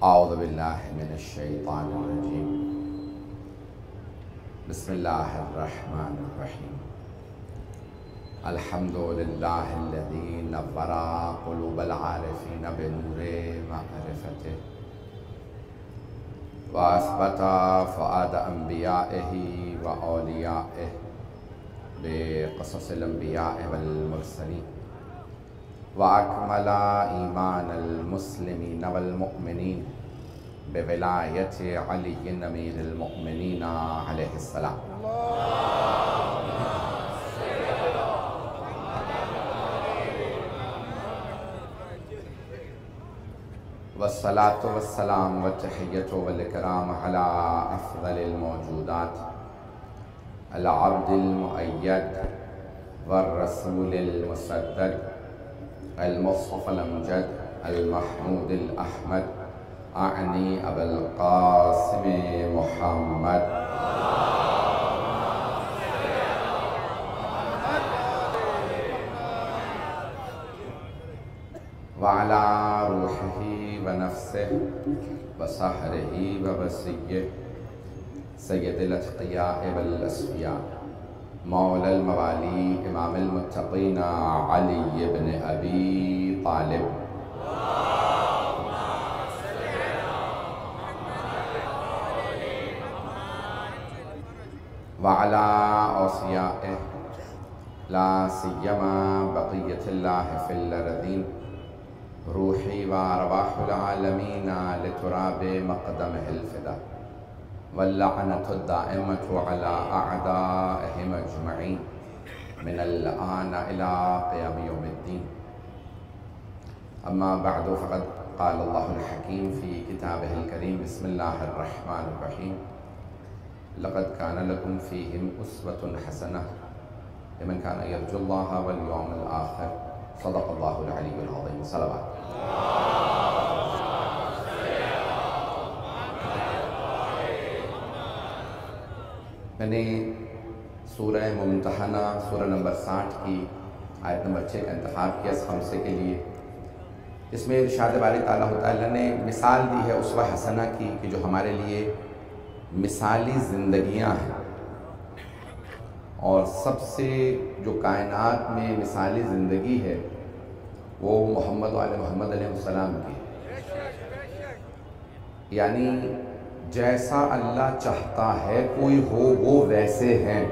اعوذ باللہ من الشیطان الرجیم بسم اللہ الرحمن الرحیم الحمد للہ الذی نور قلوب العارفین بنور معرفته واثبت فؤاد انبیائہ واولیائہ بقصص الانبیاء والمرسلین وأكمل إيمان المسلمين والمؤمنين بولاية علي أمير المؤمنين عليه السلام والصلاة والسلام والتحية والإكرام على أفضل الموجودات العبد المؤيد والرسول المسدد المصطفى الأمجد المحمود الأحمد أعني أبا القاسم محمد وعلى روحه ونفسه وسحره ووصيه سيد الأتقياء والأصفياء مولى الموالي امام المتقين علي بن ابي طالب وعلى اوصيائه لا سيما بقية الله في الأرضين روحي وارواح العالمين لتراب مقدمه الفدا واللعنة الدائمة على أعدائهم أجمعين من الآن إلى قيام يوم الدين أما بعد فقد قال الله الحكيم في كتابه الكريم بسم الله الرحمن الرحيم لقد كان لكم فيهم أسوة حسنة لمن كان يرجو الله واليوم الآخر صدق الله العلي العظيم صلوات میں نے سورہ ممتحنہ سورہ نمبر 60 کی آیت نمبر 6 کا انتخاب کیا اس خمسے کے لیے۔ اس میں ارشاد باری تعالیٰ نے مثال دی ہے اسوہ حسنہ کی کہ جو ہمارے لیے مثالی زندگیاں ہیں، اور سب سے جو کائنات میں مثالی زندگی ہے وہ محمد و آل محمد علیہ السلام کی، یعنی جیسا اللہ چاہتا ہے کوئی ہو وہ ویسے ہیں،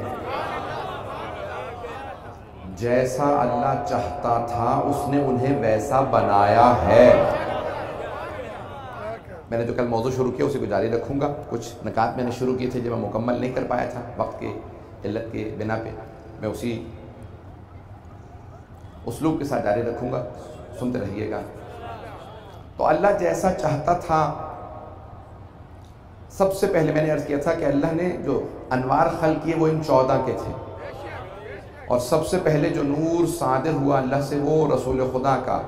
جیسا اللہ چاہتا تھا اس نے انہیں ویسا بنایا ہے۔ میں نے جو کل موضوع شروع کیا اسی کو جاری رکھوں گا، کچھ نکات میں نے شروع کیے تھے جو میں مکمل نہیں کر پایا تھا وقت کے علت کے بنا پہ، میں اسی اسلوب کے ساتھ جاری رکھوں گا، سنتے رہیے گا۔ تو اللہ جیسا چاہتا تھا، سب سے پہلے میں نے عرض کیا تھا کہ اللہ نے جو انوار خلق کیے وہ ان 14 کے تھے، اور سب سے پہلے جو نور صادر ہوا اللہ سے وہ رسول خدا کا،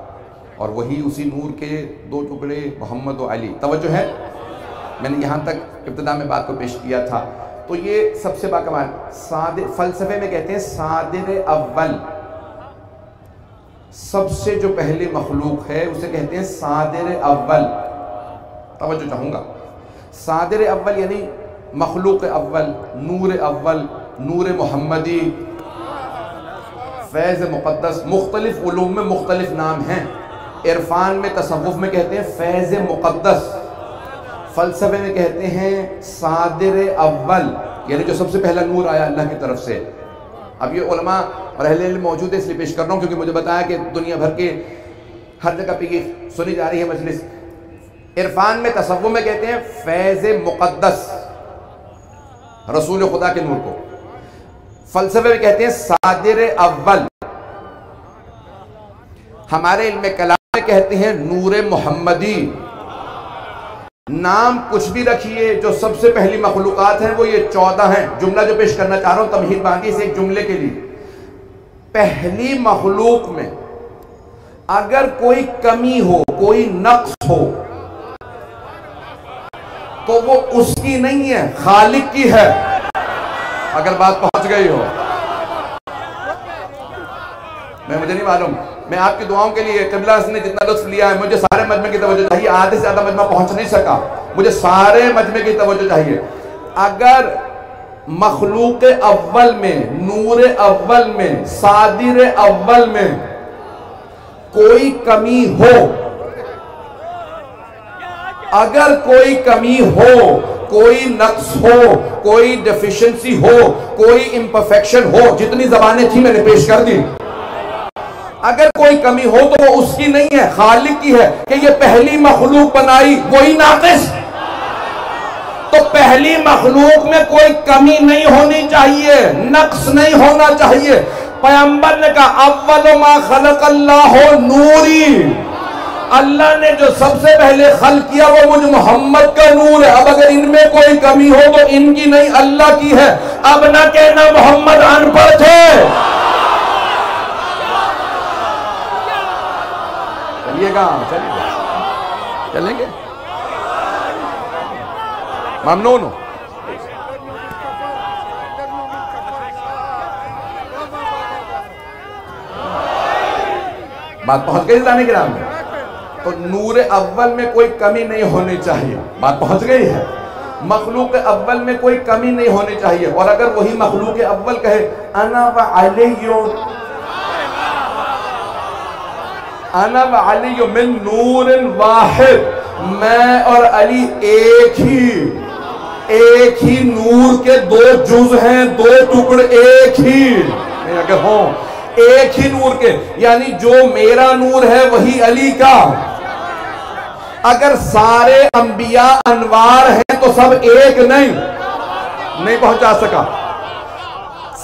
اور وہی اسی نور کے 2 ٹکڑے محمد و علی۔ توجہ ہے، میں نے یہاں تک ابتدا میں بات کو پیش کیا تھا۔ تو یہ سب سے باکمال صادر، فلسفے میں کہتے ہیں صادر اول، سب سے جو پہلے مخلوق ہے اسے کہتے ہیں صادر اول۔ توجہ چاہوں گا، صادر اول یعنی مخلوق اول، نور محمدی، فیض مقدس۔ مختلف علوم میں مختلف نام ہیں، عرفان میں تصوف میں کہتے ہیں فیض مقدس، فلسفے میں کہتے ہیں صادر اول، یعنی جو سب سے پہلا نور آیا اللہ کی طرف سے۔ اب یہ علماء اور اہل علم موجود ہے اس لیے پیش کر رہا ہوں کیونکہ مجھے بتایا کہ دنیا بھر کے ہر جگہ پہ یہ سنی جا رہی ہے مجلس۔ عرفان میں تصوف میں کہتے ہیں فیض مقدس، رسول خدا کے نور کو۔ فلسفے میں کہتے ہیں صادر اول۔ ہمارے علم کلام میں کہتے ہیں نور محمدی۔ نام کچھ بھی رکھیے، جو سب سے پہلی مخلوقات ہیں وہ یہ 14 ہیں۔ جملہ جو پیش کرنا چاہ رہا ہوں تمہید باندھی سے ایک جملے کے لیے، پہلی مخلوق میں اگر کوئی کمی ہو، کوئی نقص ہو تو وہ اس کی نہیں ہے، خالق کی ہے۔ اگر بات پہنچ گئی ہو، مجھے نہیں معلوم، میں آپ کی دعاؤں کے لیے قبلہ نے جتنا لطف لیا ہے، مجھے سارے مجمع کی توجہ چاہیے، آدھے سے زیادہ مجمع پہنچ نہیں سکا، مجھے سارے مجمع کی توجہ چاہیے۔ اگر مخلوق اول میں، نور اول میں، صادر اول میں کوئی کمی ہو، اگر کوئی کمی ہو، کوئی نقص ہو، کوئی ڈیفیشنسی ہو، کوئی امپرفیکشن ہو، جتنی زبانیں تھی میں نے پیش کر دی، اگر کوئی کمی ہو تو وہ اس کی نہیں ہے، خالق کی ہے، کہ یہ پہلی مخلوق بنائی وہی ناقص۔ تو پہلی مخلوق میں کوئی کمی نہیں ہونی چاہیے، نقص نہیں ہونا چاہیے۔ پیغمبر نے کہا اول ما خلق اللہ نوری، اللہ نے جو سب سے پہلے خلق کیا وہ مجھ محمد کا نور ہے۔ اب اگر ان میں کوئی کمی ہو تو ان کی نہیں، اللہ کی ہے۔ اب نہ کہنا محمد ان پڑھ تھے۔ چلیے گا، چلیں گے، ممنون ہو۔ بات پہنچ گئی لانے کے نام میں؟ تو نور اول میں کوئی کمی نہیں ہونی چاہیے، بات پہنچ گئی ہے۔ مخلوق اول میں کوئی کمی نہیں ہونی چاہیے، اور اگر وہی مخلوق اول کہے انا وعلی من نور واحد، میں اور علی ایک ہی نور کے دو جز ہیں، دو ٹکڑے ایک ہی اگر ہوں، ایک ہی نور کے، یعنی جو میرا نور ہے وہی علی کا۔ اگر سارے انبیاء انوار ہیں تو سب ایک نہیں پہنچا سکا۔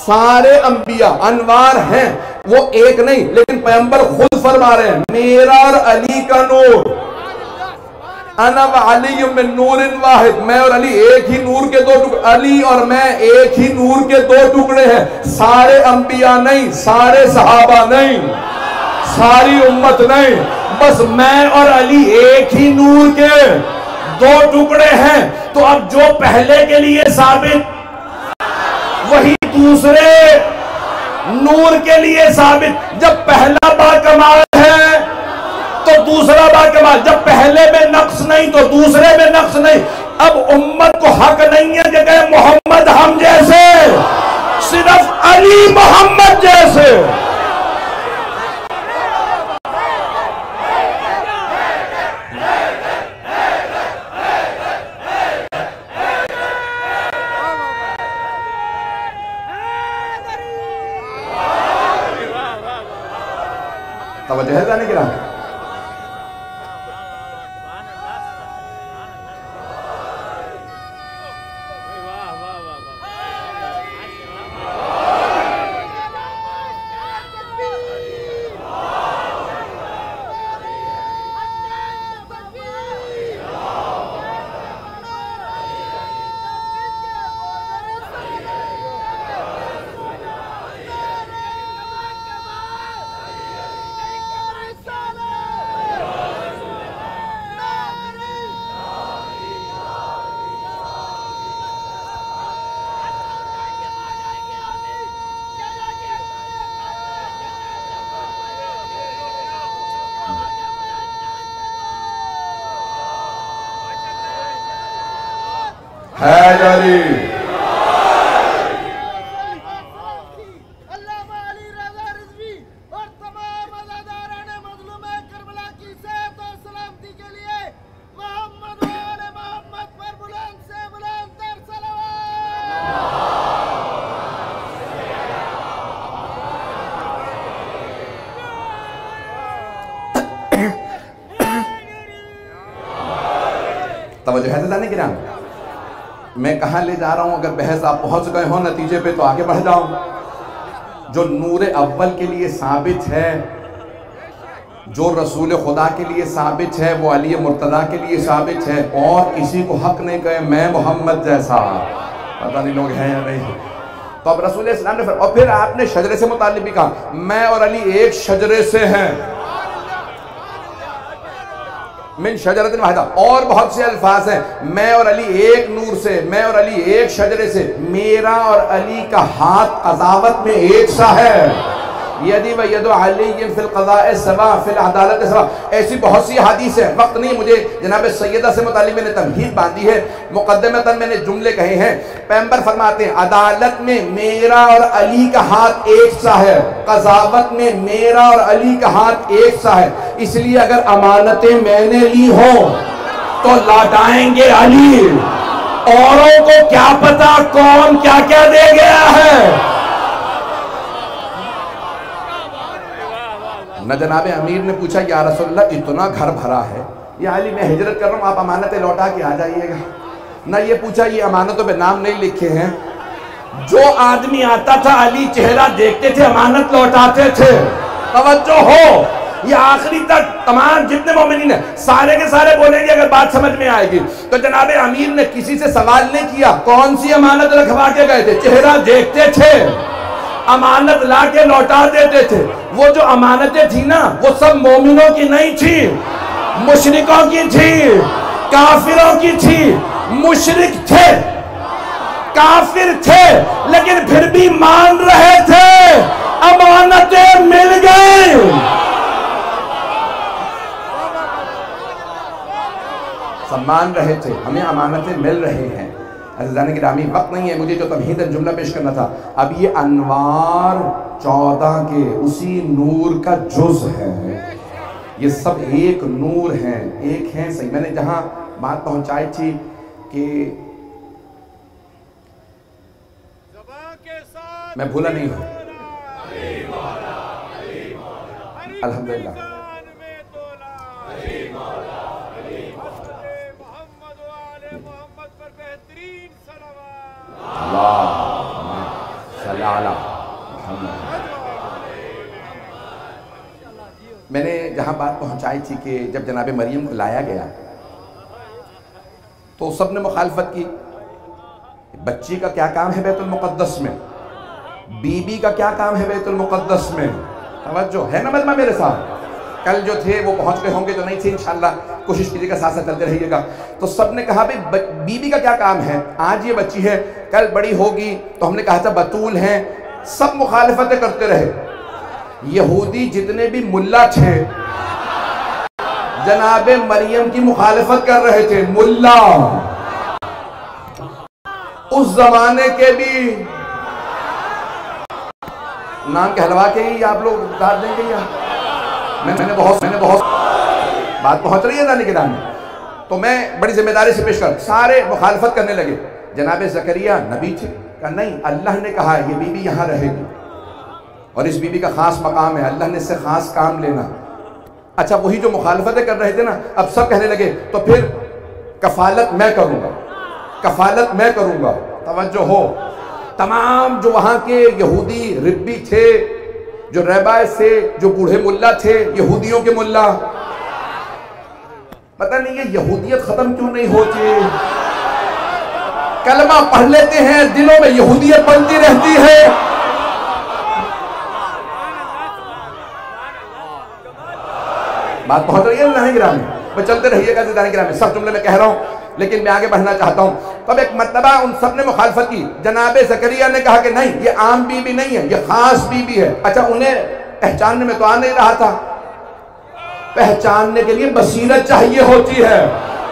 سارے انبیاء انوار ہیں، وہ ایک نہیں، لیکن پیغمبر خود فرما رہے ہیں میرا اور علی کا نور، انا وعلی من نور واحد، میں اور علی ایک ہی نور کے دو ٹکڑے، علی اور میں ایک ہی نور کے دو ٹکڑے ہیں۔ سارے انبیاء نہیں، سارے صحابہ نہیں، ساری امت نہیں، بس میں اور علی ایک ہی نور کے دو ٹکڑے ہیں۔ تو اب جو پہلے کے لیے ثابت وہی دوسرے نور کے لیے ثابت۔ جب پہلا با کمال ہے تو دوسرا با کمال، جب پہلے میں نقص نہیں تو دوسرے میں نقص نہیں۔ اب امت کو حق نہیں ہے کہ کہے محمد ہم جیسے، صرف علی محمد جیسے۔ توجہ ہے جانے کے رہا۔ حیدری علامہ علی رضا رضوی اور تمام عزاداران مظلوم کربلا کی صحت و سلامتی کے لیے محمد و آل محمد پر بلند سے بلند تر صلوات۔ توجہ ہے جانے کے رہا۔ میں کہاں لے جا رہا ہوں؟ اگر بحث آپ پہنچ گئے ہوں نتیجے پہ تو آگے بڑھ جاؤں۔ جو نور اول کے لیے ثابت ہے، جو رسول خدا کے لیے ثابت ہے، وہ علی مرتضیٰ کے لیے ثابت ہے، اور کسی کو حق نہیں کہے میں محمد جیسا۔ پتہ نہیں لوگ ہیں یا نہیں۔ تو اب رسول اسلام نے اور پھر آپ نے شجرے سے متعلق بھی کہا میں اور علی ایک شجرے سے ہیں، من شجرۃ واحدہ، اور بہت سے الفاظ ہیں میں اور علی ایک نور سے، میں اور علی ایک شجرے سے، میرا اور علی کا ہاتھ قضاوت میں ایک سا ہے، یدی و ید علی فی القضاء سوا فی العدالت سوا. ایسی بہت سی حدیث ہیں، وقت نہیں مجھے جناب سیدہ سے متعلق میں نے تمہید باندھی ہے، مقدمتاً میں نے جملے کہے ہیں. پیغمبر فرماتے ہیں عدالت میں میرا اور علی کا ہاتھ ایک سا ہے، قضاوت میں میرا اور علی کا ہاتھ ایک سا ہے. اس لیے اگر امانتیں میں نے لی ہوں تو لوٹائیں گے علی. اوروں کو کیا پتا کون کیا کیا دے گیا ہے. نہ جناب امیر نے پوچھا یا رسول اللہ اتنا گھر بھرا ہے، یا علی میں ہجرت کر رہا ہوں آپ امانتیں لوٹا کے آ جائیے گا. نہ یہ پوچھا یہ امانتوں پہ نام نہیں لکھے ہیں. جو آدمی آتا تھا علی چہرہ دیکھتے تھے امانت لوٹاتے تھے. توجہ ہو، یہ آخری تک تمام جتنے مومنین ہیں سارے کے سارے بولیں گے اگر بات سمجھ میں آئے گی. تو جناب امیر نے کسی سے سوال نہیں کیا کون سی امانت رکھوا کے گئے تھے، چہرہ دیکھتے تھے امانت لا کے لوٹا دیتے تھے. وہ جو امانتیں تھی نا وہ سب مومنوں کی نہیں تھی، مشرکوں کی تھی، کافروں کی تھی. مشرک تھے، کافر تھے، لیکن پھر بھی مان رہے تھے، امانتیں مل گئی. سب مان رہے تھے، ہمیں امانتیں مل رہے ہیں. عزیزان گرامی وقت نہیں ہے، مجھے جو تمہید جملہ پیش کرنا تھا. اب یہ انوار 14 کے اسی نور کا جز ہے. یہ سب ایک نور ہیں، ایک ہیں. صحیح میں نے جہاں بات پہنچائی تھی کہ میں بھولا نہیں ہوں الحمدللہ. میں نے جہاں بات پہنچائی تھی کہ جب جناب مریم کو لایا گیا تو سب نے مخالفت کی. بچی کا کیا کام ہے بیت المقدس میں، بی بی کا کیا کام ہے بیت المقدس میں. توجہ ہے نا مجمع میرے ساتھ. کل جو تھے وہ پہنچ گئے ہوں گے، جو نہیں تھے انشاءاللہ کوشش کیجیے گا ساتھ ساتھ چلتے رہیے گا. تو سب نے کہا بھئی بی بی کا کیا کام ہے، آج یہ بچی ہے کل بڑی ہوگی. تو ہم نے کہا تھا بطول ہیں. سب مخالفتیں کرتے رہے. یہودی جتنے بھی ملا تھے جناب مریم کی مخالفت کر رہے تھے. ملا اس زمانے کے بھی نام کہلوا کے ہی آپ لوگ ڈال دیں گے. یا میں نے بہت بات پہنچ رہی ہے دانے کے دانے. تو میں بڑی ذمہ داری سے پیش کر سارے مخالفت کرنے لگے. جناب زکریا نبی تھے، کہا نہیں اللہ نے کہا یہ بی بی یہاں رہے گی اور اس بی بی کا خاص مقام ہے، اللہ نے اس سے خاص کام لینا. اچھا وہی جو مخالفتیں کر رہے تھے نا اب سب کہنے لگے تو پھر کفالت میں کروں گا، کفالت میں کروں گا. توجہ ہو، تمام جو وہاں کے یہودی ربی تھے، جو ریبائے سے، جو بوڑھے ملا تھے، یہودیوں کے ملا، پتہ نہیں یہ یہودیت ختم کیوں نہیں ہوتی. کلمہ پڑھ لیتے ہیں دلوں میں یہودیت بنتی رہتی ہے. بات پہنچ رہی ہے اللہ گرامی. میں چلتے رہیے گا زیدان گرامی. سب جملے میں کہہ رہا ہوں لیکن میں آگے بڑھنا چاہتا ہوں. تب ایک مرتبہ ان سب نے مخالفت کی. جناب زکریا نے کہا کہ نہیں یہ عام بی بی نہیں ہے، یہ خاص بی بی ہے. اچھا انہیں پہچاننے میں تو آ نہیں رہا تھا. پہچاننے کے لیے بصیرت چاہیے ہوتی ہے.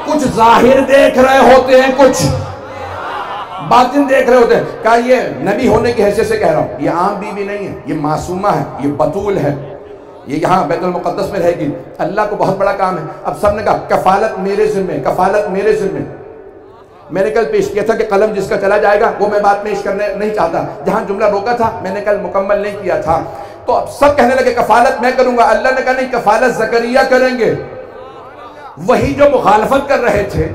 کچھ ظاہر دیکھ رہے ہوتے ہیں، کچھ باطن دیکھ رہے ہوتے ہیں. کہا یہ نبی ہونے کی حیثیت سے کہہ رہا ہوں، یہ عام بی بی نہیں ہے، یہ معصومہ ہے، یہ بطول ہے، یہ یہاں بیت المقدس میں رہے گی. اللہ کو بہت بڑا کام ہے. اب سب نے کہا کفالت میرے ذمہ، کفالت میرے ذمہ. میں نے کل پیش کیا تھا کہ قلم جس کا چلا جائے گا وہ میں بات پیش کرنے نہیں چاہتا. جہاں جملہ روکا تھا میں نے کل مکمل نہیں کیا تھا. تو اب سب کہنے لگے کفالت میں کروں گا. اللہ نے کہا نہیں کفالت زکریا کریں گے. وہی جو مخالفت کر رہے تھے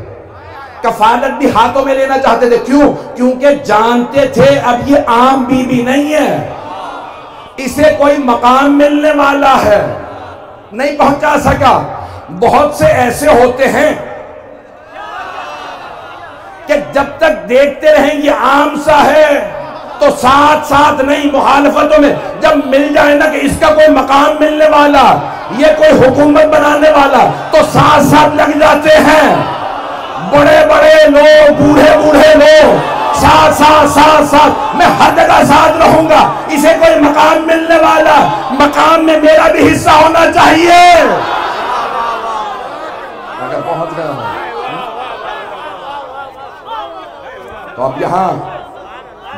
کفالت بھی ہاتھوں میں لینا چاہتے تھے. کیوں؟ کیونکہ جانتے تھے اب یہ عام بی بی نہیں ہے، اسے کوئی مقام ملنے والا ہے. نہیں پہنچا سکا. بہت سے ایسے ہوتے ہیں کہ جب تک دیکھتے رہیں یہ عام سا ہے تو ساتھ ساتھ نہیں، مخالفتوں میں جب مل جائے نا کہ اس کا کوئی مقام ملنے والا، یہ کوئی حکومت بنانے والا، تو ساتھ ساتھ لگ جاتے ہیں. بڑے بڑے لوگ، بوڑھے بوڑھے لوگ ساتھ ساتھ میں ہر جگہ ساتھ رہوں گا، اسے کوئی مقام ملنے والا انعام میں میرا بھی حصہ ہونا چاہیے. اگر پہنچ گیا ہوں تو اب یہاں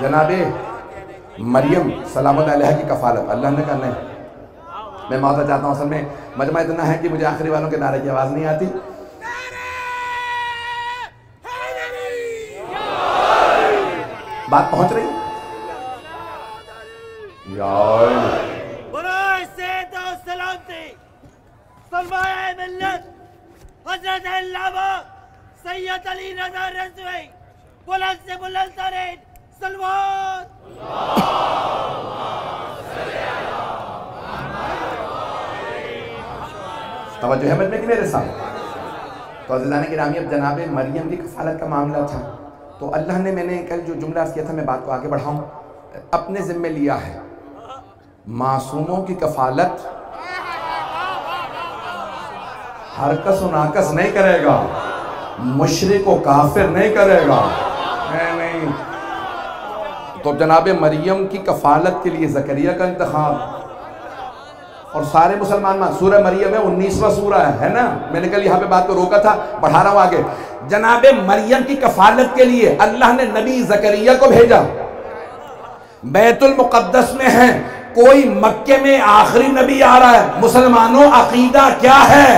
جناب مریم سلام اللہ علیہ کی کفالت اللہ نے کہا نہیں. میں معذرت چاہتا ہوں، اصل میں مجمع اتنا ہے کہ مجھے آخری والوں کے نعرے کی آواز نہیں آتی. بات پہنچ رہی؟ برائے سید و سلامتی سرمایہ ملت حضرت علامہ سید علی رضا رضوی بلند سے بلند ترین سلوات. توجہ ہے مجمع کی میرے ساتھ. تو عزیزان گرامی اب جناب مریم کی کفالت کا معاملہ تھا، تو اللہ نے، میں نے کل جو جملہ عرض کیا تھا، میں بات کو آگے بڑھاؤں، اپنے ذمہ لیا ہے معصوموں کی کفالت ہرکس و ناکس نہیں کرے گا، مشرک و کافر نہیں کرے گا. نہیں. تو جناب مریم کی کفالت کے لیے زکریا کا انتخاب، اور سارے مسلمان سورہ مریم ہے 19واں سورہ ہے نا. میں نے کل یہاں پہ بات کو روکا تھا، بڑھا رہا ہوں آگے. جناب مریم کی کفالت کے لیے اللہ نے نبی زکریا کو بھیجا. بیت المقدس میں ہیں، کوئی مکے میں آخری نبی آ رہا ہے. مسلمانوں عقیدہ کیا ہے؟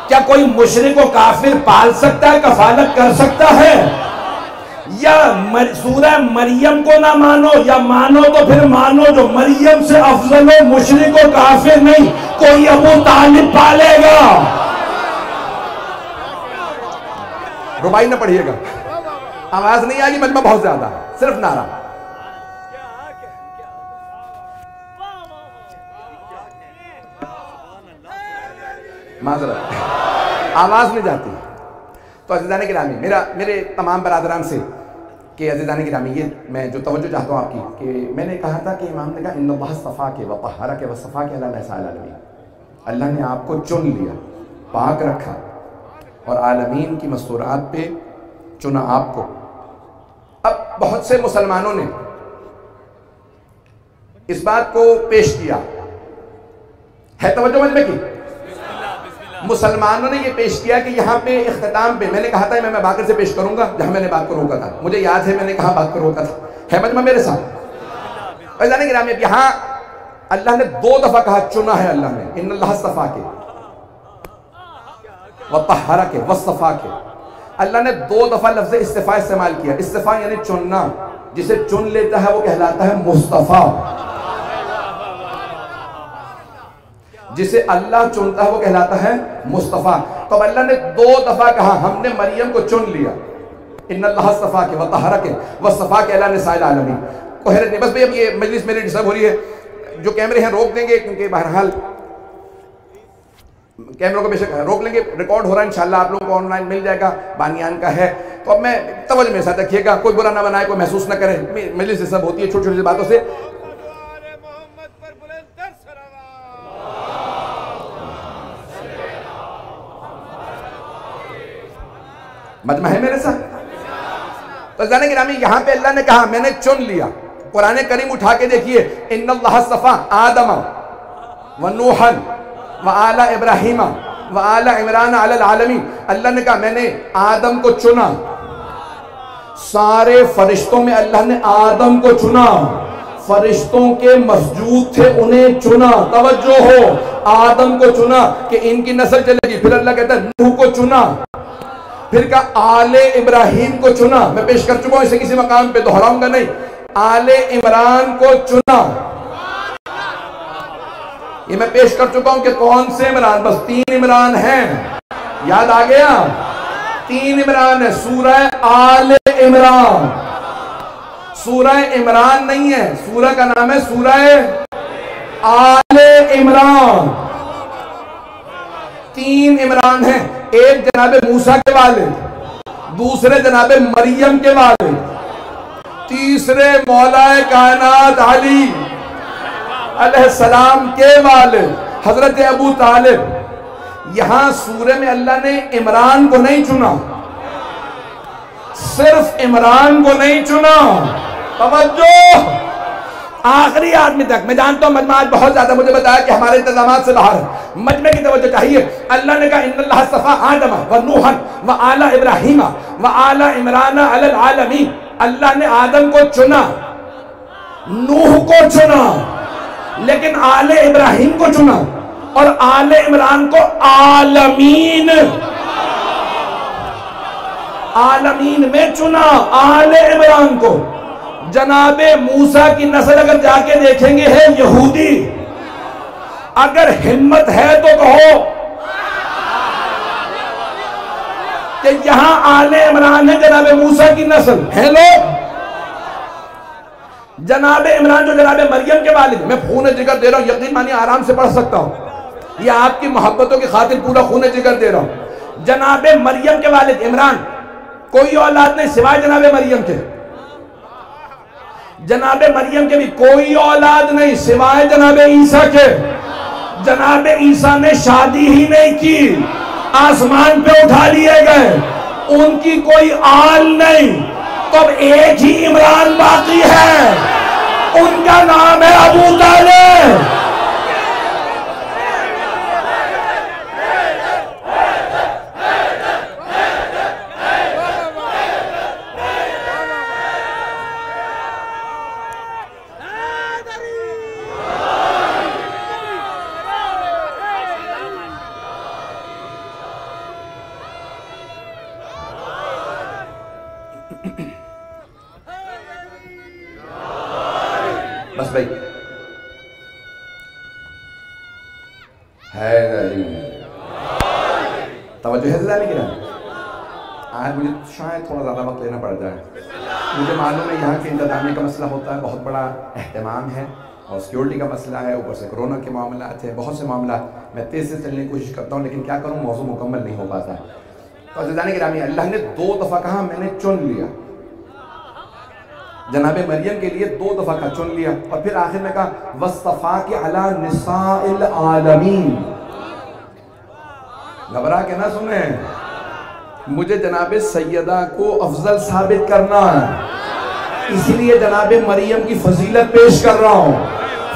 کیا کوئی مشرک و کافر پال سکتا ہے، کفالت کر سکتا ہے؟ یا سورہ مریم کو نہ مانو، یا مانو تو پھر مانو جو مریم سے افضل و مشرک و کافر نہیں کوئی ابو طالب پالے گا. ربائی نہ پڑھیے گا، آواز نہیں آگی، مجمع بہت زیادہ ہے، صرف نعرہ. معذرت آواز نہیں جاتی. تو عزیزان گرامی میرے تمام برادران سے کہ عزیزان گرامی یہ میں جو توجہ چاہتا ہوں آپ کی، کہ میں نے کہا تھا کہ امام نے کہا ان اللہ اصطفاک وطہرک واصطفاک علی نساء العالمین. اللہ نے آپ کو چن لیا، پاک رکھا اور عالمین کی مستورات پہ چنا آپ کو. اب بہت سے مسلمانوں نے اس بات کو پیش کیا ہے، توجہ مجمع کی، مسلمانوں نے یہ پیش کیا کہ یہاں پہ اختتام پہ میں نے کہا تھا میں باقر سے پیش کروں گا جہاں میں نے بات کو روکا تھا. مجھے یاد ہے میں نے کہاں بات کو روکا تھا. ہے مجمع میرے ساتھ؟ عزیزان گرامی اب یہاں اللہ نے 2 دفعہ کہا چنا ہے. اللہ نے ان اللہ اصطفاک وطہرک واصطفاک. اللہ نے 2 دفعہ لفظ اصطفاء استعمال کیا. اصطفاء یعنی چننا، جسے چن لیتا ہے وہ کہلاتا ہے مصطفیٰ. جسے اللہ چنتا ہے وہ کہلاتا ہے مصطفیٰ. تو اب اللہ نے 2 دفعہ کہا ہم نے مریم کو چن لیا. ان اللہ اصطفاک وطہرک واصطفاک علی نساء العالمین. کوہرت نہیں. بس بھئی اب یہ مجلس میری ڈسٹرب ہو رہی ہے، جو کیمرے ہیں روک دیں گے کیونکہ بہرحال کیمروں کو بے شک روک لیں گے، ریکارڈ ہو رہا ہے انشاءاللہ آپ لوگوں کو آن لائن مل جائے گا، بانیان کا ہے. تو اب میں توجہ میرے ساتھ رکھیے گا، کوئی برا نہ بنائے، کوئی محسوس نہ کرے. مجلس ڈسٹرب ہوتی ہے چھوٹی چھوٹی باتوں سے. مجمع ہے میرے ساتھ؟ تو عزیزان گرامی یہاں پہ اللہ نے کہا میں نے چن لیا. قرآن کریم اٹھا کے دیکھیے، ان اللہ اصطفیٰ آدم ونوحا وآل ابراہیم وآل عمران علی العالمین. اللہ نے کہا میں نے آدم کو چنا. سارے فرشتوں میں اللہ نے آدم کو چنا. فرشتوں کے مسجود تھے انہیں چنا. توجہ ہو، آدم کو چنا کہ ان کی نسل چلے گی. پھر اللہ کہتا ہے نوح کو چنا. پھر کہا آل ابراہیم کو چنا. میں پیش کر چکا ہوں، اسے کسی مقام پہ دہراؤں گا نہیں. آل عمران کو چنا. یہ میں پیش کر چکا ہوں کہ کون سے عمران، بس 3 عمران ہیں. یاد آ گیا؟ 3 عمران ہے. سورہ آل عمران. سورہ عمران نہیں ہے، سورہ کا نام ہے سورہ آل عمران. 3 عمران ہیں. ایک جناب موسیٰ کے والد، دوسرے جناب مریم کے والد، تیسرے مولا کائنات علی علیہ السلام کے والد حضرت ابو طالب. یہاں سورہ میں اللہ نے عمران کو نہیں چنا، صرف عمران کو نہیں چنا. توجہ، آخری آدمی تک. میں جانتا ہوں مجمع آج بہت زیادہ مجھے بتایا کہ ہمارے انتظامات سے باہر ہے. مجمع کی توجہ چاہیے. اللہ نے کہا ان اللہ اصطفیٰ آدم و نوحا و آل ابراہیم و آل عمران علی العالمین. اللہ نے آدم کو چنا, نوح کو چنا, لیکن آل ابراہیم کو چنا اور آل عمران کو عالمین میں چنا. آل عمران کو. جناب موسیٰ کی نسل اگر جا کے دیکھیں گے ہے یہودی. اگر ہمت ہے تو کہو کہ یہاں آل عمران ہے جناب موسیٰ کی نسل ہے لوگ. جناب عمران جو جناب مریم کے والد, میں خون جگر دے رہا ہوں, یقین مانی آرام سے پڑھ سکتا ہوں, یہ آپ کی محبتوں کی خاطر پورا خون جگر دے رہا ہوں. جناب مریم کے والد عمران, کوئی اولاد نہیں سوائے جناب مریم کے. جناب مریم کے بھی کوئی اولاد نہیں سوائے جناب عیسیٰ کے. جناب عیسیٰ نے شادی ہی نہیں کی, آسمان پہ اٹھا لیے گئے, ان کی کوئی آل نہیں. تو اب ایک ہی عمران باقی ہے, ان کا نام ہے ابو طالب. بس بھائی حیدری توجہ ہے زیادہ نہیں. آج مجھے شاید تھوڑا زیادہ وقت لینا پڑ جائے. مجھے معلوم ہے یہاں کے انتظامیہ کا مسئلہ ہوتا ہے, بہت بڑا اہتمام ہے اور سیکیورٹی کا مسئلہ ہے, اوپر سے کرونا کے معاملات ہیں, بہت سے معاملات. میں تیز سے چلنے کی کوشش کرتا ہوں لیکن کیا کروں, موضوع مکمل نہیں ہو پاتا ہے. تو عزیزان گرامی, اللہ نے 2 دفعہ کہا میں نے چن لیا. جناب مریم کے لیے 2 دفعہ کا چن لیا اور پھر آخر میں کہا وَاصْطَفَاكِ عَلَى نِسَاءِ الْعَالَمِينَ. گھبرا کے نہ سنیں, مجھے جناب سیدہ کو افضل ثابت کرنا ہے, اس لیے جناب مریم کی فضیلت پیش کر رہا ہوں.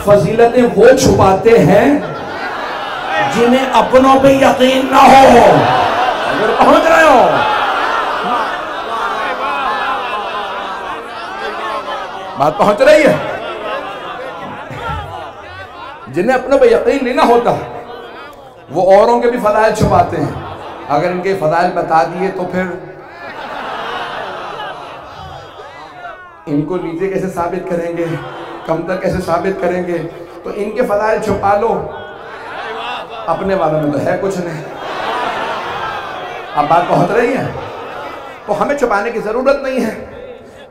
فضیلتیں وہ چھپاتے ہیں جنہیں اپنوں پہ یقین نہ ہو. اگر پہنچ رہے ہو, بات پہنچ رہی ہے, جنہیں اپنوں پہ یقین نہیں نہ ہوتا وہ اوروں کے بھی فضائل چھپاتے ہیں. اگر ان کے فضائل بتا دیے تو پھر ان کو نیچے کیسے ثابت کریں گے, کم تک کیسے ثابت کریں گے. تو ان کے فضائل چھپا لو, اپنے والوں میں تو ہے کچھ نہیں. اب بات پہنچ رہی ہے, تو ہمیں چھپانے کی ضرورت نہیں ہے.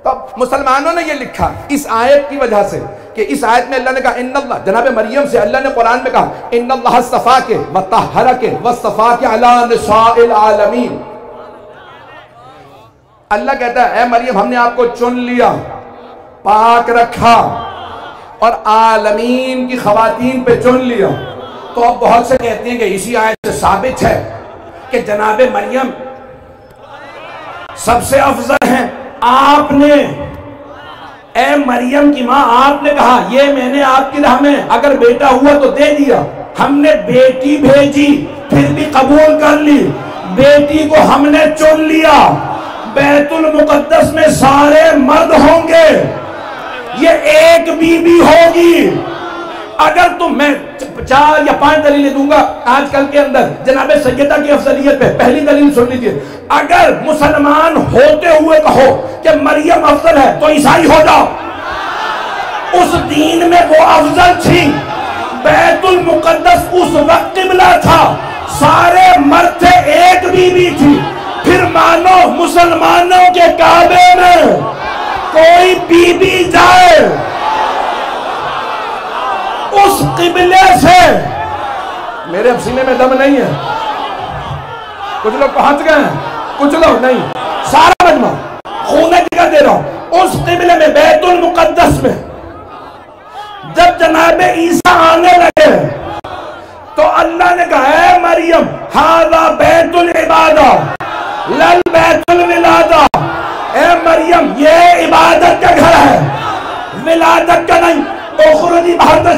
تو مسلمانوں نے یہ لکھا اس آیت کی وجہ سے کہ اس آیت میں اللہ نے کہا ان اللہ, جناب مریم سے اللہ نے قرآن میں کہا ان اللہ اصطفاک وطہرک واصطفاک علی نساء العالمین. اللہ کہتا ہے اے مریم ہم نے آپ کو چن لیا, پاک رکھا اور عالمین کی خواتین پہ چن لیا. تو اب بہت سے کہتے ہیں کہ اسی آیت سے ثابت ہے کہ جناب مریم سب سے افضل ہیں. آپ نے اے مریم کی ماں, آپ نے کہا یہ میں نے آپ کی راہ میں اگر بیٹا ہوا تو دے دیا. ہم نے بیٹی بھیجی پھر بھی قبول کر لی. بیٹی کو ہم نے چن لیا. بیت المقدس میں سارے مرد ہوں گے, یہ ایک بی بی ہوگی. اگر تم, میں 4 یا 5 دلیلیں دوں گا آج کل کے اندر جناب سیدہ کی افضلیت پہ. پہلی دلیل سن لیجئے, اگر مسلمان ہوتے ہوئے کہو کہ مریم افضل ہے تو عیسائی ہو جاؤ. اس دین میں وہ افضل تھی. بیت المقدس اس وقت قبلہ تھا, سارے مرد تھے, ایک بی بی تھی. پھر مانو مسلمانوں کے کعبے میں کوئی بی بی جائے اس قبلے سے, میرے اب سینے میں دم نہیں ہے. کچھ لوگ پہنچ گئے ہیں, کچھ لوگ نہیں. سارا مجمع خون جگر دے رہا ہوں. اس قبلے میں بیت المقدس میں جب جناب عیسیٰ آنے لگے تو اللہ نے کہا اے مریم ھذا بیت العبادہ لل بیت الولادہ. اے مریم یہ عبادت کا گھر ہے, ولادت کا نہیں.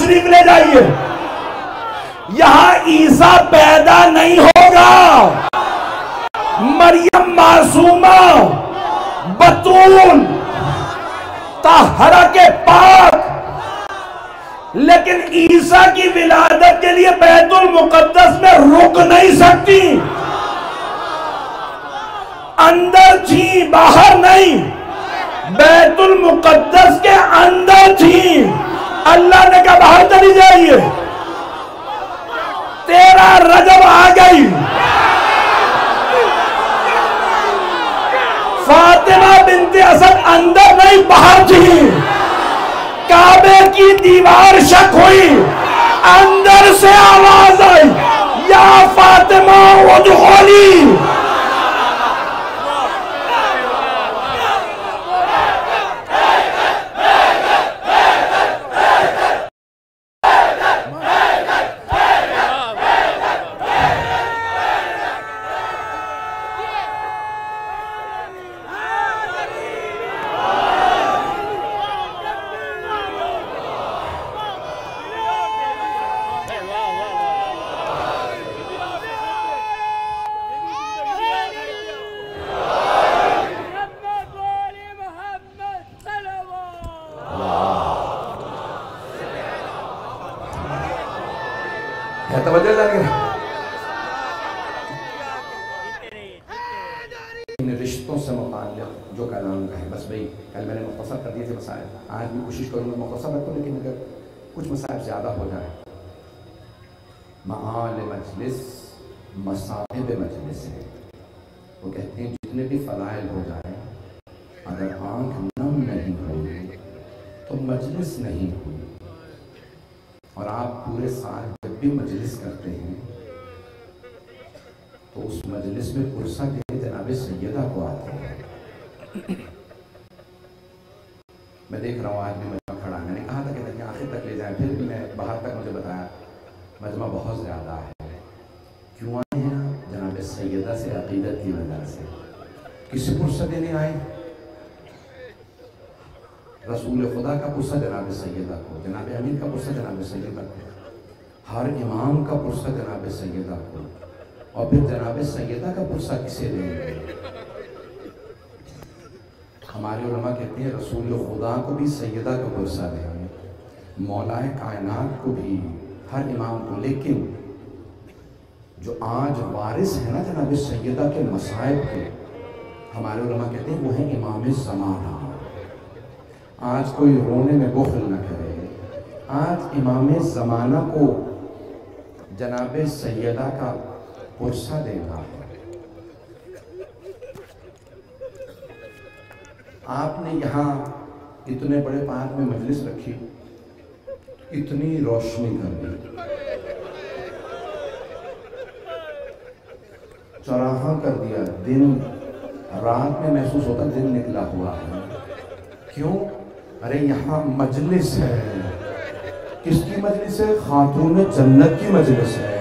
تشریف لے جائیے. یہاں عیسیٰ پیدا نہیں ہوگا. مریم معصومہ بتول طاہرہ کے پاک، لیکن عیسیٰ کی ولادت کے لیے بیت المقدس میں رک نہیں سکتی. اندر تھی، باہر نہیں، بیت المقدس کے اندر تھی. اللہ نے کہا باہر چلی جائیے. 13 رجب آ گئی. فاطمہ بنت اسد اندر نہیں باہر تھی. کعبے کی دیوار شک ہوئی، اندر سے آواز آئی یا فاطمہ ادخلی. رشتوں سے متعلق جو کلام کا ہے، بس بھئی کل میں نے مختصر کر دیے تھے مسائل. آج بھی کوشش کروں گا مختصر رکھوں، لیکن اگر کچھ مسائل زیادہ ہو جائیں. معال مجلس مصاحب مجلس ہے. وہ کہتے ہیں جتنے بھی فضائل ہو جائیں، اگر آنکھ نم نہیں ہوئی تو مجلس نہیں ہوئی. اور آپ پورے سال جب بھی مجلس کرتے ہیں تو اس مجلس میں پرسہ کے جناب سیدہ کو آتے ہیں. میں دیکھ رہا ہوں آج بھی مجمع کھڑا. میں نے کہا تھا کہ آخر تک لے جائیں، پھر بھی میں باہر تک مجھے بتایا مجمع بہت زیادہ ہے. کیوں آئے ہیں آپ؟ جناب سیدہ سے عقیدت کی وجہ سے. کسی پرسہ دینے آئے؟ رسول خدا کا پرسہ جناب سیدہ کو، جناب امین کا پرسہ جناب سیدہ کو، ہر امام کا پرسہ جناب سیدہ کو، اور پھر جناب سیدہ کا پرسہ کسے دیں گے؟ ہمارے علماء کہتے ہیں رسول خدا کو بھی سیدہ کا پرسہ دیں گے، مولائے کائنات کو بھی، ہر امام کو. لیکن جو آج وارث ہے نا جناب سیدہ کے مصائب کے، ہمارے علماء کہتے ہیں وہ ہیں امام زمانہ. آج کوئی رونے میں بخل نہ کرے. آج امام زمانہ کو جناب سیدہ کا پرسہ دینا ہے. آپ نے یہاں اتنے بڑے پارک میں مجلس رکھی، اتنی روشنی کر دی، چراغاں کر دیا. دن رات میں محسوس ہوتا دن نکلا ہوا ہے. کیوں؟ ارے یہاں مجلس ہے. کس کی مجلس ہے؟ خاتون جنت کی مجلس ہے.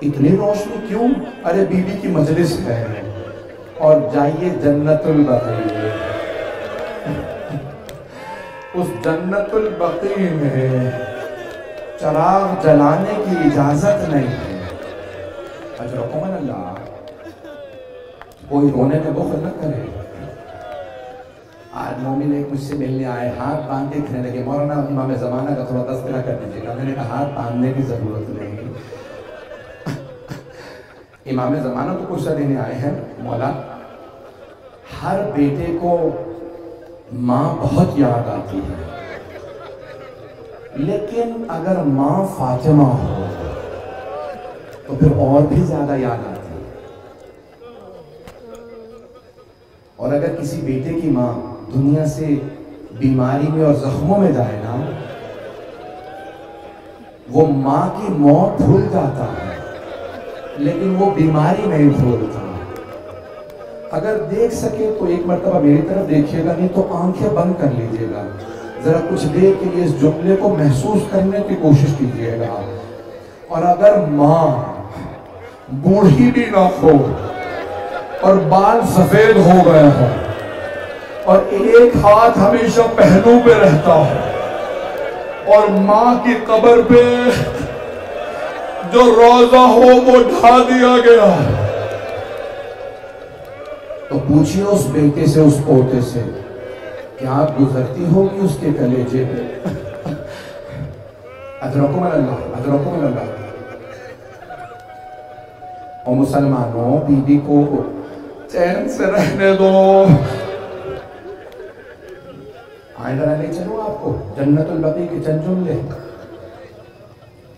اتنی روشنی کیوں؟ ارے بی بی کی مجلس ہے. اور جائیے جنت البقیع، اس جنت البقیع میں چراغ جلانے کی اجازت نہیں ہے. اجرکم اللہ. کوئی رونے میں بخل نہ کرے. آج مومن ایک مجھ سے ملنے آئے، ہاتھ باندھ کے کہنے لگے مولانا امام زمانہ کا تھوڑا تذکرہ کر دیجیے گا. میں نے کہا ہاتھ باندھنے کی ضرورت نہیں. امام زمانہ تو پرسہ دینے آئے ہیں. مولا ہر بیٹے کو ماں بہت یاد آتی ہے، لیکن اگر ماں فاطمہ ہو تو پھر اور بھی زیادہ یاد آتی ہے. اور اگر کسی بیٹے کی ماں دنیا سے بیماری میں اور زخموں میں جائے نا، وہ ماں کی موت بھول جاتا ہے لیکن وہ بیماری نہیں بھولتا. اگر دیکھ سکے تو ایک مرتبہ میری طرف دیکھیے گا، نہیں تو آنکھیں بند کر لیجیے گا. ذرا کچھ دیر کے لیے اس جملے کو محسوس کرنے کی کوشش کیجیے گا. اور اگر ماں بوڑھی بھی نہ ہو اور بال سفید ہو گیا ہو اور ایک ہاتھ ہمیشہ پہلو پہ رہتا ہو، اور ماں کی قبر پہ جو روزہ ہو وہ ڈھا دیا گیا. تو پوچھئے اس بیٹے سے، اس پوتے سے، کیا گزرتی ہوگی اس کے کلیجے پہ؟ ادرکم اللہ، ادرکم اللہ. اور مسلمانوں، بی بی کو چین سے رہنے دو. آئیں ذرا لے چلو آپ کو جنت البقیع کے چند جملے.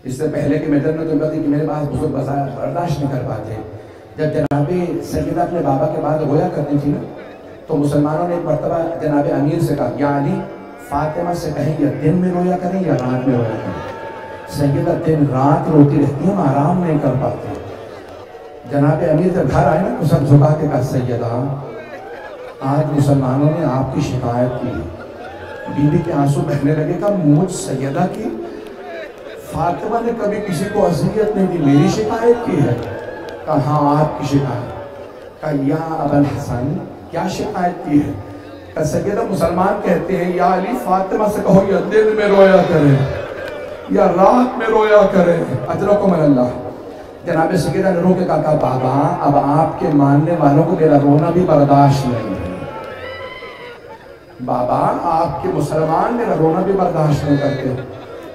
اس سے پہلے کہ میں جنت البقیع کی میرے پاس بزرگ برداشت نہیں کر پاتے. جب جناب سیدہ اپنے بابا کے بعد رویا کرتی تھی نا، تو مسلمانوں نے ایک مرتبہ جناب امیر سے کہا، یا علی فاطمہ سے کہیں یا دن میں رویا کریں یا رات میں رویا کریں. سیدہ دن رات روتی رہتی ہیں، ہم آرام نہیں کر پاتے. جناب امیر جب گھر آئے نا تو سب جھکا کے کہا، سیدہ آج مسلمانوں نے آپ کی شکایت کی. بی بی کے آنسو بہنے لگے. کہا مجھ سیدہ کی؟ فاطمہ نے کبھی کسی کو اذیت نہیں دی، میری شکایت کی ہے؟ کہا ہاں آپ کی شکایت. کہا یا ابا الحسن کیا شکایت کی ہے؟ کہا سیدہ مسلمان کہتے ہیں یا علی فاطمہ سے کہو یا دن میں رویا کرے یا رات میں رویا کرے. اجرکم اللہ. جناب سیدہ نے رو کے کہا بابا اب آپ کے ماننے والوں کو میرا رونا بھی برداشت نہیں ہے. بابا آپ کے مسلمان میرا رونا بھی برداشت نہیں کرتے.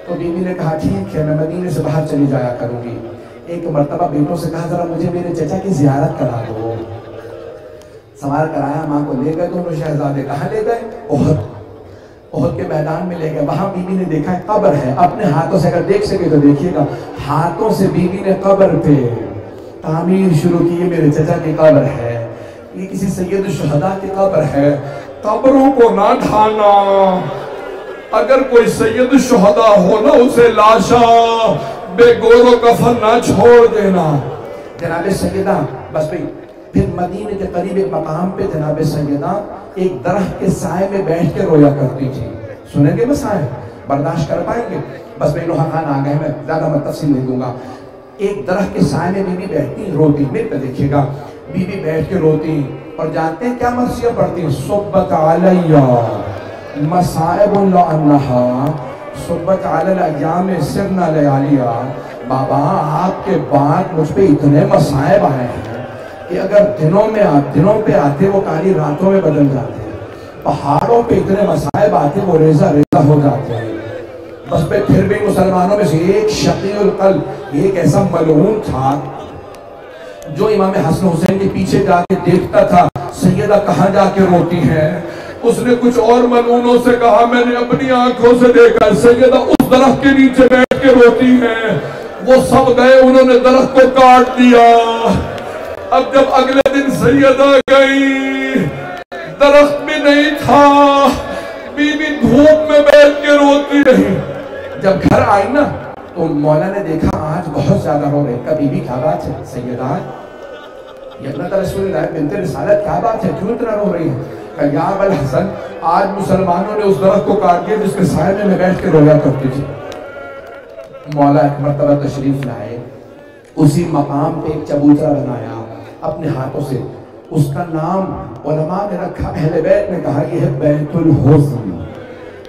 تو بی بی نے کہا ٹھیک ہے میں مدینے سے باہر چلی جایا کروں گی. ایک مرتبہ بیٹوں سے کہا ذرا مجھے میرے چچا کی زیارت کرا دو. سوار کرایا، ماں کو لے گئے. دونوں شہزادے کہاں لے گئے؟ احد. احد کے میدان میں لے گئے. وہاں بی بی نے دیکھا قبر ہے. اپنے ہاتھوں سے اگر دیکھ سکے تو دیکھیے گا، ہاتھوں سے بی بی نے قبر پہ تعمیر شروع کی. یہ میرے چچا کی قبر ہے، یہ کسی سید الشہداء کی قبر ہے. قبروں کو نہ ڈھانا. اگر کوئی سید الشہداء ہو نا اسے لاشا بے گور و کفن نہ چھوڑ دینا. جناب سیدہ بس بھئی پھر مدینے کے قریب ایک مقام پہ جناب سیدہ ایک درخت کے سائے میں بیٹھ کے رویا کرتی تھی. سنیں گے مسائل برداشت کر پائیں گے؟ بس بھئی لوہا خان آ گئے، میں زیادہ میں تفصیل نہیں دوں گا. ایک درخت کے سائے میں بی بی بیٹھتی روتی. میرے پہ دیکھیے گا، بی بی بیٹھ کے روتی اور جانتے ہیں کیا مرثیہ پڑھتی ہیں؟ صبت علیہ مصائب لعنہا صبت علی الایام سرنا لیالیا. بابا آپ کے بعد مجھ پہ اتنے مصائب آئے ہیں کہ اگر دنوں پہ آتے وہ کالی راتوں میں بدل جاتے. پہاڑوں پہ اتنے مصائب آتے وہ ریزہ ریزہ ہو جاتے ہیں. بس پھر بھی مسلمانوں میں سے ایک شقی القلب، ایک ایسا ملعون تھا جو امام حسن حسین کے پیچھے جا کے دیکھتا تھا سیدہ کہاں جا کے روتی ہے. اس نے کچھ اور ملعونوں سے کہا میں نے اپنی آنکھوں سے دیکھا سیدہ اس درخت کے نیچے بیٹھ کے روتی ہیں. وہ سب گئے، انہوں نے درخت کو کاٹ دیا. اب جب اگلے دن سیدہ گئی درخت بھی نہیں تھا، بی بی دھوپ میں بیٹھ کے روتی رہی. جب گھر آئی نا تو مولا نے دیکھا آج بہت زیادہ رو رہے. کبھی بھی کیا بات ہے سیدہ؟ ابنت رسول اللہ بنت رسالت کیا بات ہے، کیوں اتنا رو رہی ہے؟ کہ یا ابا الحسن آج مسلمانوں نے اس درخت کو کاٹ دیا جس کے سائے میں میں بیٹھ کے رویا کرتی تھی. مولا ایک مرتبہ تشریف لائے، اسی مقام پہ ایک چبوترا بنایا اپنے ہاتھوں سے. اس کا نام علماء نے رکھا، اہل بیت نے کہا یہ ہے بیت الحزن.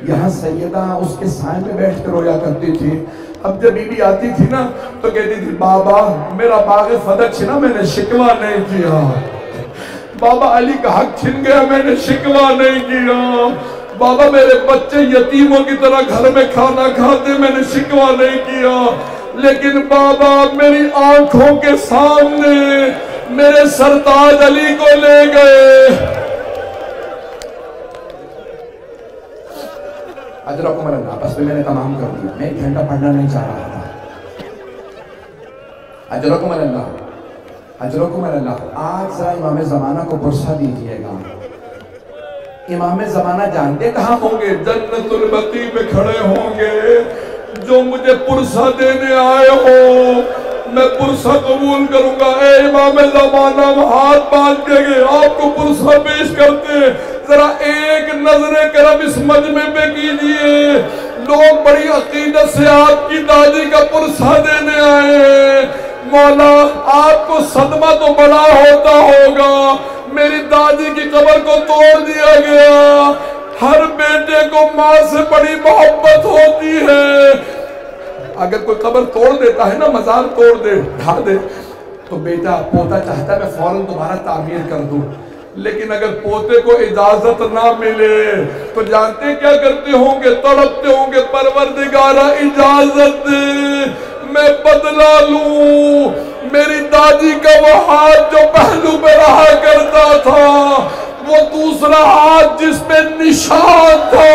یہاں سیدہ اس کے سائے میں بیٹھ کے رویا کرتی تھی. اب جب بی بی آتی تھی نا تو کہتی تھی بابا میرا باغ فدق چھنا، میں نے شکوہ نہیں کیا. بابا علی کا حق چھن گیا، میں نے شکوہ نہیں کیا. بابا میرے بچے یتیموں کی طرح گھر میں کھانا کھاتے، میں نے شکوہ نہیں کیا. لیکن بابا میری آنکھوں کے سامنے میرے سرتاج علی کو لے گئے. اجرکم اللہ. بس میں نے تمام کر دیا، میں ایک گھنٹہ پڑھنا نہیں چاہ رہا تھا. اجرکم اللہ، اجرکم اللہ. آج ذرا امام زمانہ کو پرسہ دیجئے گا. امام زمانہ جانتے کہاں ہوں گے؟ جنت البقیع میں کھڑے ہوں گے. جو مجھے پرسہ دینے آئے ہو میں پرسہ قبول کروں گا. اے امام زمانہ ہاتھ باندھ کے گئے آپ کو پرسہ پیش کرتے. ذرا ایک نظر کرم اس مجمع پہ کیجئے. لوگ بڑی عقیدت سے آپ کی دادی کا پرسہ دینے آئے ہیں. مولا آپ کو صدمہ تو بڑا ہوتا ہوگا، میری دادی کی قبر کو توڑ دیا گیا. ہر بیٹے کو ماں سے بڑی محبت ہوتی ہے. اگر کوئی قبر توڑ دیتا ہے نا، مزار توڑ دے، ڈھا دے، تو بیٹا پوتا چاہتا ہے میں فوراً دوبارہ تعمیر کر دوں، لیکن اگر پوتے کو اجازت نہ ملے تو جانتے کیا کرتے ہوں گے؟ تڑپتے ہوں گے، پروردگارہ اجازت دے میں بدلہ لوں، میری دادی کا وہ ہاتھ جو پہلو پہ رہا کرتا تھا، وہ دوسرا ہاتھ جس پہ نشان تھا۔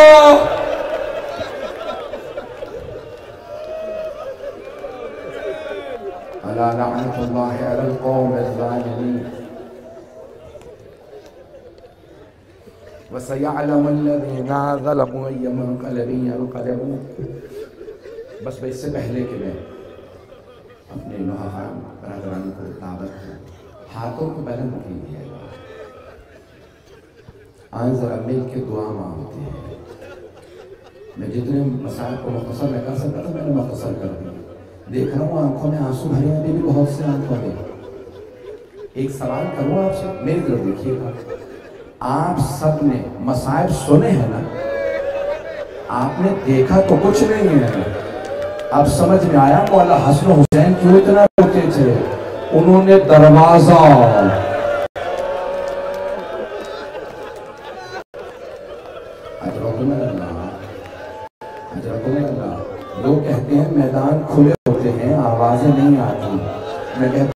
الا لعنت اللہ علی القوم الظالمین وَسَيَعْلَمُ الَّذِينَ ظَلَمُوا أَيَّ مُنقَلَبٍ يَنقَلِبُونَ۔ بس اس سے پہلے کہ میں اپنے نوحان برادران کو دعوت دوں، ہاتھوں کو بلند کیجیے گا، آج ذرا مل کے دعا مانگتے ہیں۔ میں جتنے مسائل کو مختصر میں کر سکتا تھا میں نے مختصر کر دیا۔ دیکھ رہا ہوں آنکھوں میں آنسو بھرے ہیں، ابھی بھی بہت سے آنکھوں میں۔ ایک سوال کروں آپ سے، میری طرف دیکھیے گا، آپ سب نے مسائل سنے ہیں نا؟ آپ نے دیکھا تو کچھ نہیں ہے۔ اب سمجھ میں آیا مولا حسن حسین کیوں اتنا روتے تھے؟ انہوں نے دروازہ لوگ کہتے ہیں میدان کھلے ہوتے ہیں آوازیں نہیں آتی، میں کہتا